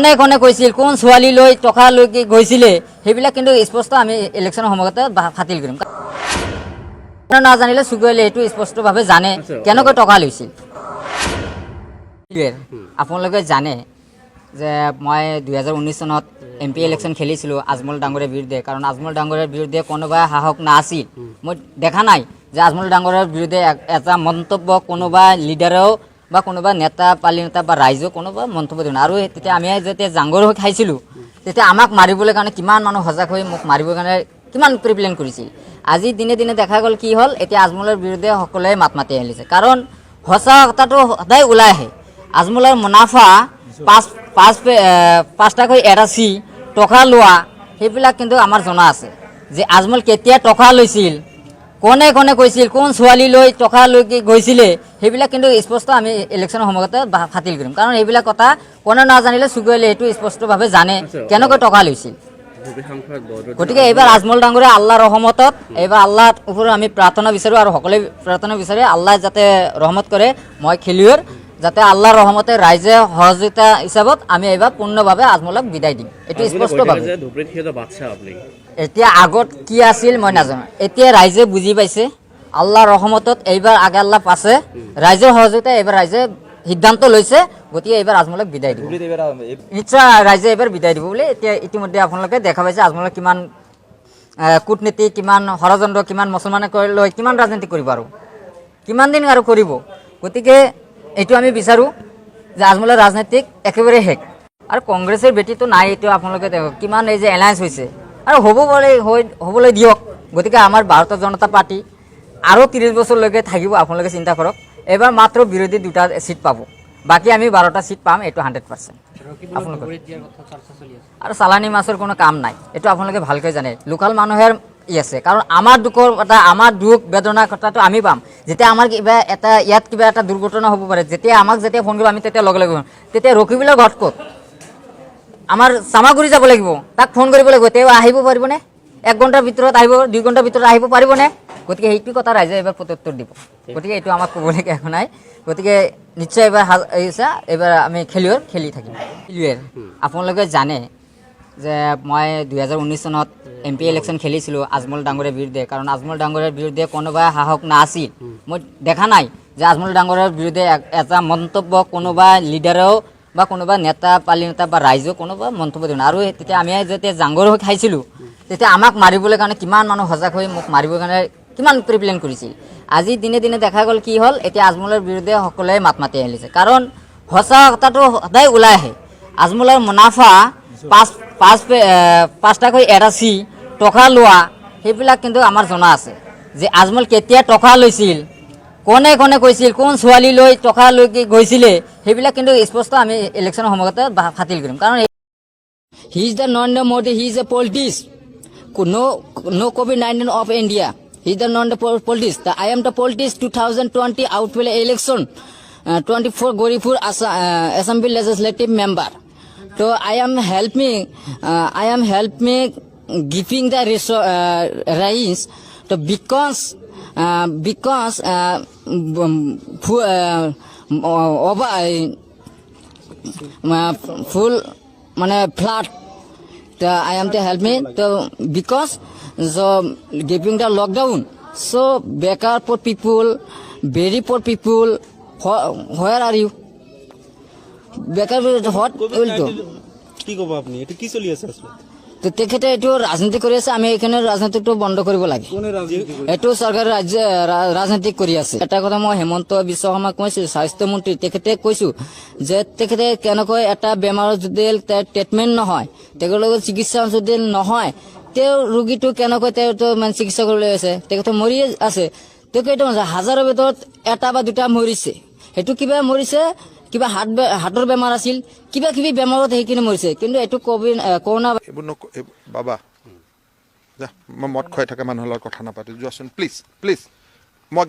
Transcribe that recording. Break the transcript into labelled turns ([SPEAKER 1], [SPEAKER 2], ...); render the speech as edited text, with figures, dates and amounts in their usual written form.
[SPEAKER 1] কোনে কোনে কৈছিল কোন ছোৱালী লৈ টকা লৈ গৈছিলে সেইবিলাক কিন্তু স্পষ্ট আমি ইলেকশ্যনৰ সময়তে ফাটিল কৰিম নাজানিলে সুকুৰে এইটো স্পষ্টভাৱে জানে কেনেকৈ টকা লৈছিল আপোনালোকে জানে যে মই 2019 চনত এমপি ইলেকশ্যন খেলিছিলোঁ আজমল ডাঙৰীয়াৰ বিৰুদ্ধে কাৰণ আজমল ডাঙৰীয়াৰ বিৰুদ্ধে কোনোবা সাহস নাছিল মই দেখা নাই যে আজমল ডাঙৰীয়াৰ বিৰুদ্ধে এটা মন্তব্য কোনোবা লিডাৰেও বা কোনোবা নেতা পালি নেতা বা ৰাইজেও কোনোবা মন্তব্য দিওঁ আৰু তেতিয়া আমি যেতিয়া জাংগৰ হৈ খাইছিলোঁ তেতিয়া আমাক মাৰিবলৈ কাৰণে কিমান মানুহ সজাগ হৈ মোক মাৰিবৰ কাৰণে কিমান প্ৰিপ্লেন কৰিছিল আজি দিনে দিনে দেখা গ'ল কি হ'ল এতিয়া আজমলৰ বিৰুদ্ধে সকলোৱে মাত মাতি আহিছে কাৰণ সঁচা কথাটো সদায় ওলাই আহে আজমলৰ মুনাফা পাঁচটাকৈ এৰাচি টকা লোৱা সেইবিলাক কিন্তু আমাৰ জনা আছে যে আজমল কেতিয়া টকা লৈছিল কোনে কোনে কৈছিল কোন ছোৱালী লৈ টকা লৈ গৈছিলে সেইবিলাক কিন্তু স্পষ্ট আমি ইলেকশ্যনৰ সময়তে ফাটিল কৰিম কাৰণ এইবিলাক কথা কোনে নাজানিলে সুকুৰে এইটো স্পষ্টভাৱে জানে কেনেকৈ টকা লৈছিল গতিকে এইবাৰ আজমল ডাঙৰীয়া আল্লাহৰ ৰহমতত এইবাৰ আল্লাহৰ ওপৰত আমি প্ৰাৰ্থনা বিচাৰোঁ আৰু সকলোৱে প্ৰাৰ্থনা বিচাৰে আল্লাহ যাতে ৰহমত কৰে মই খেলুৱৈৰ যাতে আল্লাহৰ ৰহমতে ৰাইজে সহযোগিতা হিচাপত আমি এইবাৰ পূৰ্ণভাৱে আজমলক বিদায় দিম এইটো স্পষ্টভাৱে এতিয়া আগত কি আছিল মই নাজানো এতিয়া ৰাইজে বুজি পাইছে আল্লাহৰ ৰহমতত এইবাৰ আগে আল্লাহ পাছে ৰাইজৰ সহযোগিতা এইবাৰ ৰাইজে সিদ্ধান্ত লৈছে গতিকে এইবাৰ আজমলক বিদায় দিব নিশ্চয় ৰাইজে এইবাৰ বিদায় দিব বুলি এতিয়া ইতিমধ্যে আপোনালোকে দেখা পাইছে আজমলক কিমান কূটনীতি কিমান ষড়যন্ত্ৰ কিমান মুছলমানে লৈ কিমান ৰাজনীতি কৰিব আৰু কিমান দিন আৰু কৰিব গতিকে এইটো আমি বিচাৰোঁ যে আজমলৰ ৰাজনীতিক একেবাৰে শেষ আৰু কংগ্ৰেছৰ বেটিটো নাই এইটো আপোনালোকে কিমান এই যে এলায়েন্স হৈছে আৰু হ'বলৈ দিয়ক গতিকে আমাৰ ভাৰতীয় জনতা পাৰ্টি আৰু 30 বছৰলৈকে থাকিব আপোনালোকে চিন্তা কৰক এবাৰ মাত্ৰ বিৰোধী দুটা সিট পাব বাকী আমি 12টা সিট পাম এইটো 100% আৰু চালানী মাছৰ কোনো কাম নাই এইটো আপোনালোকে ভালকৈ জানে লোকাল মানুহৰ আছে কাৰণ আমাৰ দুখৰ কথা আমাৰ দুখ বেদনা কথাটো আমি পাম যেতিয়া আমাৰ কিবা এটা ইয়াত কিবা এটা দুৰ্ঘটনা হ'ব পাৰে যেতিয়া আমাক যেতিয়া ফোন কৰিব আমি তেতিয়া লগে লগে তেতিয়া ৰকিবলৈ ঘট ক'ত আমাৰ চামাগুৰি যাব লাগিব তাক ফোন কৰিব লাগিব তেওঁ আহিব পাৰিবনে 1 ঘণ্টাৰ ভিতৰত আহিব 2 ঘণ্টাৰ ভিতৰত আহিব পাৰিবনে গতিকে সেইটো কথা ৰাইজে এবাৰ প্ৰত্যুত্তৰ দিব গতিকে এইটো আমাক ক'বলগীয়া একো নাই গতিকে নিশ্চয় এবাৰ আমি খেলি থাকিম আপোনালোকে জানে যে মই 2019 চনত এমপি ইলেকশ্যন খেলিছিলোঁ আজমল ডাঙৰীয়াৰ বিৰুদ্ধে কাৰণ আজমল ডাঙৰীয়াৰ বিৰুদ্ধে কোনোবা সাহস নাছিল মই দেখা নাই যে আজমল ডাঙৰীয়াৰ বিৰুদ্ধে এটা মন্তব্য কোনোবা লিডাৰেও বা কোনোবা নেতা পালি নেতা বা ৰাইজেও কোনোবা মন্তব্য দিওঁ আৰু তেতিয়া আমি যেতিয়া জাংগৰ হৈ খাইছিলোঁ তেতিয়া আমাক মাৰিবলৈ কাৰণে কিমান মানুহ সজাগ হৈ মোক মাৰিবৰ কাৰণে কিমান প্ৰিপ্লেন কৰিছিল আজি দিনে দিনে দেখা গ'ল কি হ'ল এতিয়া আজমলৰ বিৰুদ্ধে সকলোৱে মাত মাতি আহিছে কাৰণ সঁচা কথাটো সদায় ওলাই আহে আজমলৰ মুনাফা পাঁচটাকৈ এৰাচি টকা লোৱা সেইবিলাক কিন্তু আমাৰ জনা আছে যে আজমল কেতিয়া টকা লৈছিল কোনে কোনে কৈছিল কোন ছোৱালী লৈ টকা লৈ গৈছিলে সেইবিলাক কিন্তু স্পষ্ট আমি ইলেকশ্যনৰ সময়তে ফাটিল কৰিম কাৰণ he is the Narendra Modi he is a politics no COVID-19 of India he is the non politics I am the politics 2020 outwell election 24 Goripur assembly legislative member so I am helping giving the rise to because full flat I am to help me to because so giving the lockdown so bekar poor people very poor people where are you bekar what will do
[SPEAKER 2] কি কব আপনি এটা কি চলি আছে আসলে
[SPEAKER 1] তো তেখেতে এইটো ৰাজনীতি কৰি আছে আমি এখানে ৰাজনীতিটো বন্ধ কৰিব লাগে এইটো চৰকাৰে ৰাজনীতি কৰি আছে এটা কথা মই হেমন্ত বিশ্ব শৰ্মাক কৈছো স্বাস্থ্যমন্ত্ৰী তেখেতে কৈছো যে তেখেতে কেনেকৈ এটা বেমাৰৰ যদি ট্ৰিটমেণ্ট নহয় তেখেতৰ চিকিৎসা যদি নহয় তেওঁ ৰোগীটো কেনেকৈ তেওঁ মানে চিকিৎসা কৰিবলৈ আছে তেখেতে মৰি আছে তেখেতে হাজাৰৰ ভিতৰত এটা বা দুটা মৰিছে সেইটো কিবা মৰিছে কিবা হাৰ্টৰ বেমাৰ আছিল কিবা কিবি বেমাৰত সেইখিনি মৰিছে কিন্তু এইটো কৰোনা
[SPEAKER 3] বাবা যা মই মদ খুৱাই থকা মানুহৰ লগত কথা নাপাতো যোৱাচোন প্লিজ মই